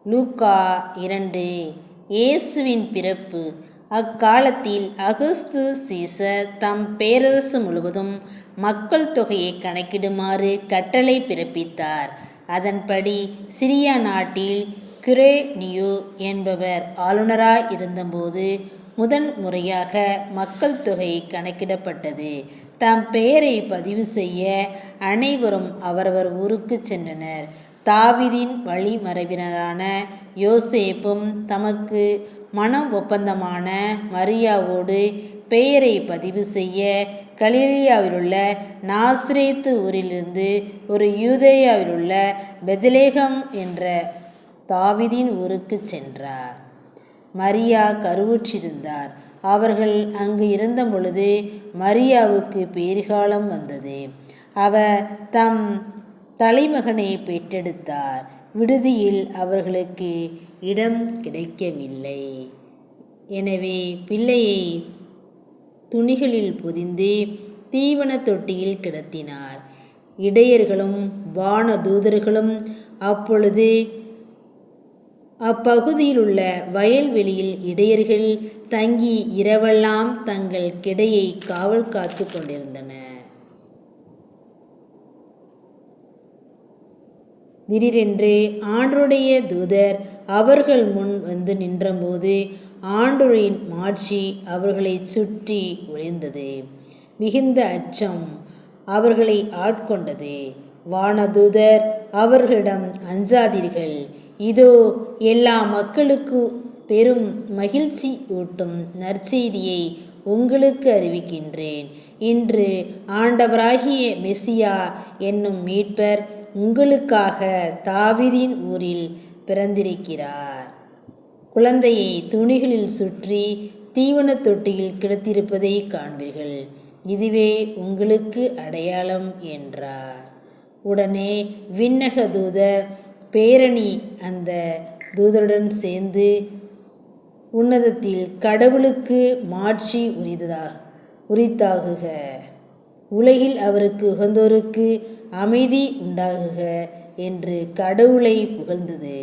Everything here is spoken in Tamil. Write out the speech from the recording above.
லூக்கா 2. இயேசுவின் பிறப்பு. அக்காலத்தில் அகுஸ்து சீசர் தம் பேரரசு முழுவதும் மக்கள் தொகையை கணக்கிடுமாறு கட்டளை பிறப்பித்தார். அதன்படி சிரியா நாட்டில் குரேனியு என்பவர் ஆளுநராய் இருந்தபோது முதன் முறையாக மக்கள் தொகை கணக்கிடப்பட்டது. தம் பெயரை பதிவு செய்ய அனைவரும் அவரவர் ஊருக்கு சென்றனர். தாவீதின் வழிமரபினரான யோசேப்பும் தமக்கு மனம் ஒப்பந்தமான மரியாவோடு பெயரை பதிவு செய்ய கலிலேயாவிலுள்ள நாசரேத்து ஊரிலிருந்து ஒரு யூதேயாவிலுள்ள பெத்லெகேம் என்ற தாவீதின் ஊருக்கு சென்றார். மரியா கருவுற்றிருந்தார். அவர்கள் அங்கு இருந்தபொழுது மரியாவுக்கு பேறுகாலம் வந்தது. அவர் தம் தலைமகனை பெற்றெடுத்தார். விடுதியில் அவர்களுக்கு இடம் கிடைக்கவில்லை. எனவே பிள்ளையை துணிகளில் பொதிந்து தீவன தொட்டியில் கிடத்தினார். இடையர்களும் வானதூதர்களும் அப்பொழுது அப்பகுதியிலுள்ள வயல்வெளியில் இடையர்கள் தங்கி இரவெல்லாம் தங்கள் கிடையை காவல் காத்து கொண்டிருந்தனர். திடீரென்று ஆண்டவருடைய தூதர் அவர்கள் முன் வந்து நின்றபோது ஆண்டவரின் மாட்சி அவர்களை சுற்றி ஒளிர்ந்தது. மிகுந்த அச்சம் அவர்களை ஆட்கொண்டது. வானதூதர் அவர்களிடம், அஞ்சாதீர்கள், இதோ எல்லா மக்களுக்கு பெரும் மகிழ்ச்சி ஊட்டும் நற்செய்தியை உங்களுக்கு அறிவிக்கின்றேன். இன்று ஆண்டவராகிய மெசியா என்னும் மீட்பர் உங்களுக்காக தாவீதின் ஊரில் பிறந்திருக்கிறார். குழந்தையை துணிகளில் சுற்றி தீவன தொட்டியில் கிடத்திருப்பதை காண்பீர்கள். இதுவே உங்களுக்கு அடையாளம் என்றார். உடனே விண்ணக தூதர் பேரணி அந்த தூதருடன் சேர்ந்து உன்னதத்தில் கடவுளுக்கு மாட்சி உரித்தாகுக, உலகில் அவருக்கு உகந்தோருக்கு அமைதி உண்டாகுக என்று கடவுளை புகழ்ந்தது.